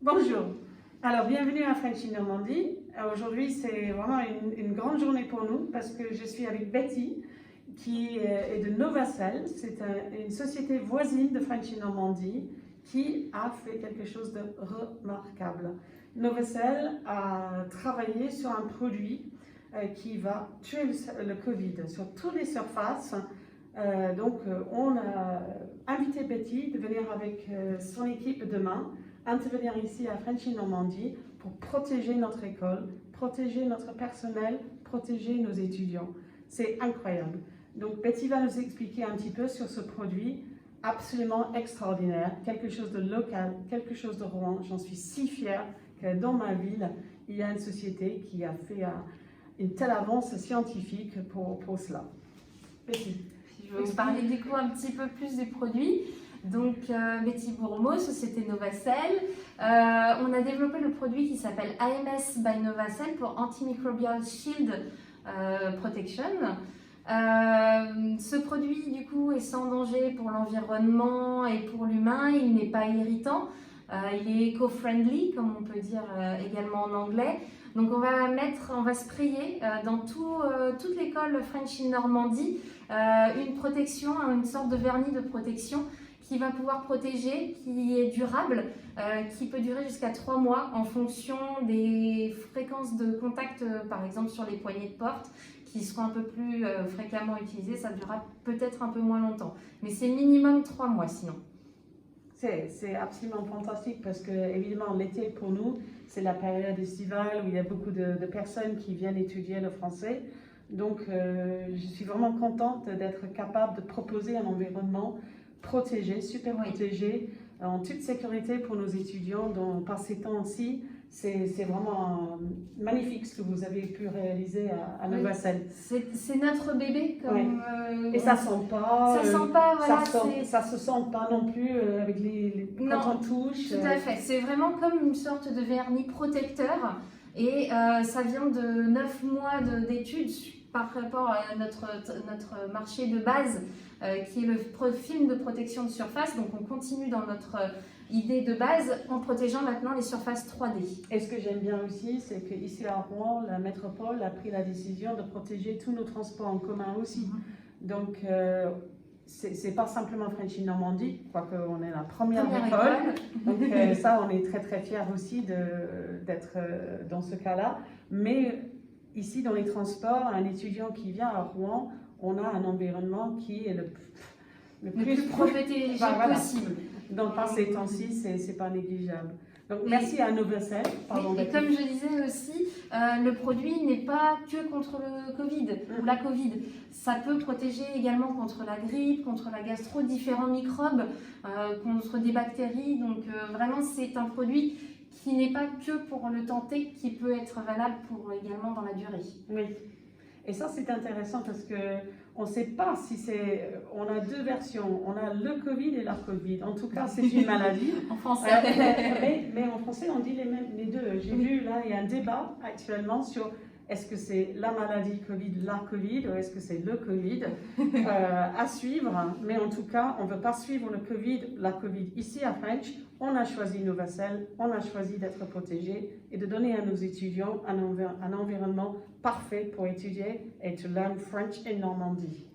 Bonjour, alors bienvenue à French in Normandie. Aujourd'hui c'est vraiment une grande journée pour nous parce que je suis avec Betty qui est de Novacell. C'est une société voisine de French in Normandie qui a fait quelque chose de remarquable. Novacell a travaillé sur un produit qui va tuer le Covid sur toutes les surfaces. On a invité Betty de venir avec son équipe demain, intervenir ici à French in Normandie pour protéger notre école, protéger notre personnel, protéger nos étudiants. C'est incroyable. Donc Betty va nous expliquer un petit peu sur ce produit absolument extraordinaire, quelque chose de local, quelque chose de Rouen. J'en suis si fière que dans ma ville, il y a une société qui a fait une telle avance scientifique pour cela. Betty. Je vais vous parler du coup un petit peu plus du produit. Donc Betty Bourmeau, société Novacell. On a développé le produit qui s'appelle AMS by Novacell pour Antimicrobial Shield Protection. Ce produit du coup est sans danger pour l'environnement et pour l'humain, il n'est pas irritant, il est eco-friendly comme on peut dire également en anglais. Donc on va sprayer dans toute l'école French in Normandie une protection, une sorte de vernis de protection qui va pouvoir protéger, qui est durable, qui peut durer jusqu'à 3 mois en fonction des fréquences de contact, par exemple sur les poignées de porte, qui seront un peu plus fréquemment utilisées, ça durera peut-être un peu moins longtemps. Mais c'est minimum 3 mois sinon. C'est absolument fantastique parce que, évidemment, l'été pour nous, c'est la période estivale où il y a beaucoup de personnes qui viennent étudier le français. Donc, je suis vraiment contente d'être capable de proposer un environnement protégé, super protégé, en toute sécurité pour nos étudiants par ces temps-ci. C'est vraiment magnifique ce que vous avez pu réaliser à Novacell. C'est notre bébé. Et ça sent pas. Ça sent pas, voilà. Ça se sent pas non plus avec quand on touche. Tout à fait. C'est vraiment comme une sorte de vernis protecteur. Et ça vient de 9 mois d'études par rapport à notre marché de base qui est le film de protection de surface. Donc on continue dans notre idée de base en protégeant maintenant les surfaces 3D. Et ce que j'aime bien aussi, c'est qu'ici à Rouen, la métropole a pris la décision de protéger tous nos transports en commun aussi. Donc c'est pas simplement French in Normandie, quoique on est la première école. Donc ça, on est très très fiers aussi d'être dans ce cas-là. Mais ici, dans les transports, un étudiant qui vient à Rouen, on a un environnement qui est le plus protégé possible. Donc par ces temps-ci, c'est pas négligeable. Donc merci à Novacell. Et comme je disais aussi, le produit n'est pas que contre le Covid ou la Covid. Ça peut protéger également contre la grippe, contre la gastro, différents microbes, contre des bactéries. Donc vraiment, c'est un produit qui n'est pas que pour le temps T, qui peut être valable également dans la durée. Oui. Et ça, c'est intéressant parce qu'on ne sait pas si c'est... On a 2 versions. On a le Covid et la Covid. En tout cas, c'est une maladie. En français. Mais en français, on dit les deux. J'ai vu, là, il y a un débat actuellement sur est-ce que c'est la maladie Covid, la Covid, ou est-ce que c'est le Covid à suivre. Mais en tout cas, on ne veut pas suivre le Covid, la Covid. Ici, à French, on a choisi Novacell, on a choisi d'être protégé et de donner à nos étudiants un environnement parfait pour étudier et to learn French in Normandie.